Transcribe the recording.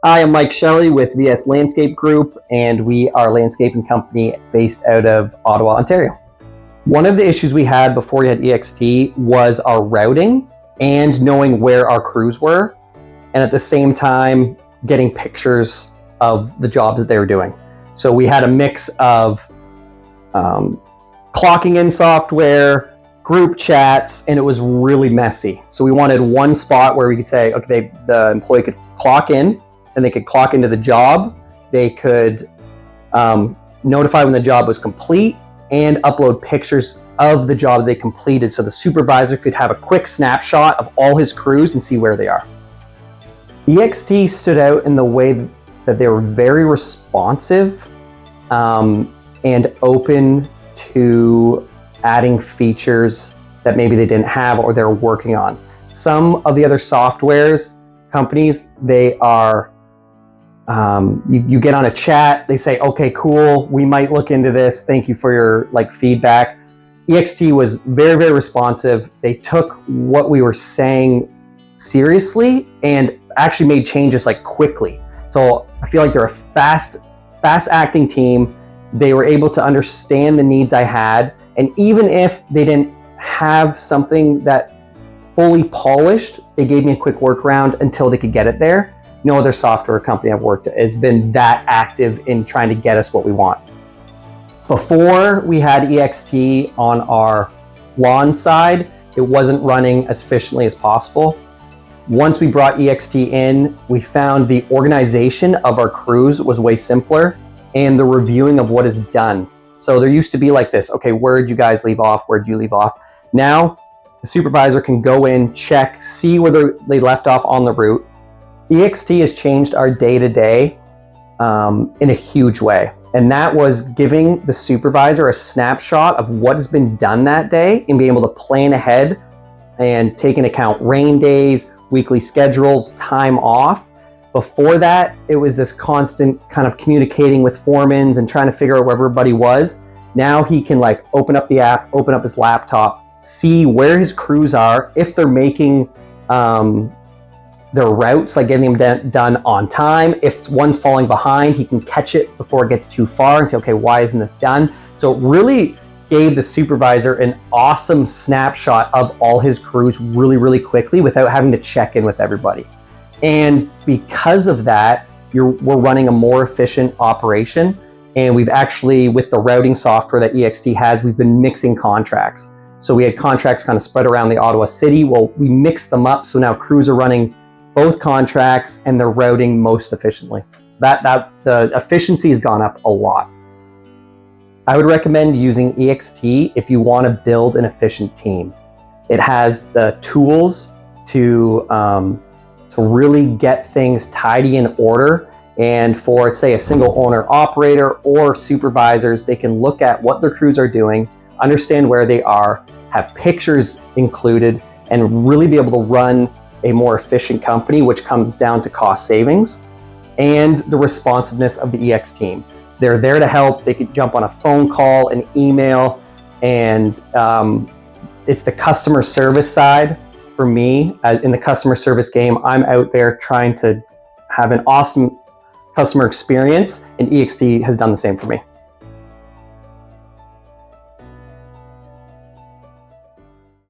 I am Mike Shelley with VS Landscape Group, and we are a landscaping company based out of Ottawa, Ontario. One of the issues we had before we had EXT was our routing and knowing where our crews were, and at the same time getting pictures of the jobs that they were doing. So we had a mix of clocking in software, group chats, and it was really messy. So we wanted one spot where we could say, okay, the employee could clock in, and they could clock into the job. They could notify when the job was complete and upload pictures of the job they completed, so the supervisor could have a quick snapshot of all his crews and see where they are. EXT stood out in the way that they were very responsive and open to adding features that maybe they didn't have or they're working on. Some of the other softwares companies, they are you get on a chat, they say, okay, cool, we might look into this, thank you for your feedback. EXT was very, very responsive. They took what we were saying seriously and actually made changes quickly. So I feel like they're a fast acting team. They were able to understand the needs I had, and even if they didn't have something that fully polished, they gave me a quick workaround until they could get it there. No other software company I've worked at has been that active in trying to get us what we want. Before we had EXT on our lawn side, it wasn't running as efficiently as possible. Once we brought EXT in, we found the organization of our crews was way simpler, and the reviewing of what is done. So there used to be this, okay, where did you guys leave off? Where did you leave off? Now, the supervisor can go in, check, see where they left off on the route. EXT has changed our day-to-day in a huge way. And that was giving the supervisor a snapshot of what has been done that day and being able to plan ahead and take into account rain days, weekly schedules, time off. Before that, it was this constant kind of communicating with foremans and trying to figure out where everybody was. Now he can open up the app, open up his laptop, see where his crews are, if they're making their routes, getting them done on time. If one's falling behind, he can catch it before it gets too far and say, okay, why isn't this done? So it really gave the supervisor an awesome snapshot of all his crews really, really quickly without having to check in with everybody. And because of that, we're running a more efficient operation. And we've actually, with the routing software that EXT has, we've been mixing contracts. So we had contracts kind of spread around the Ottawa city. Well, we mixed them up, so now crews are running both contracts and they're routing most efficiently. So the efficiency has gone up a lot. I would recommend using EXT if you want to build an efficient team. It has the tools to really get things tidy in order. And for, say, a single owner operator or supervisors, they can look at what their crews are doing, understand where they are, have pictures included, and really be able to run a more efficient company, which comes down to cost savings and the responsiveness of the EX team. They're there to help. They could jump on a phone call, an email, and it's the customer service side for me. In the customer service game, I'm out there trying to have an awesome customer experience, and EXT has done the same for me.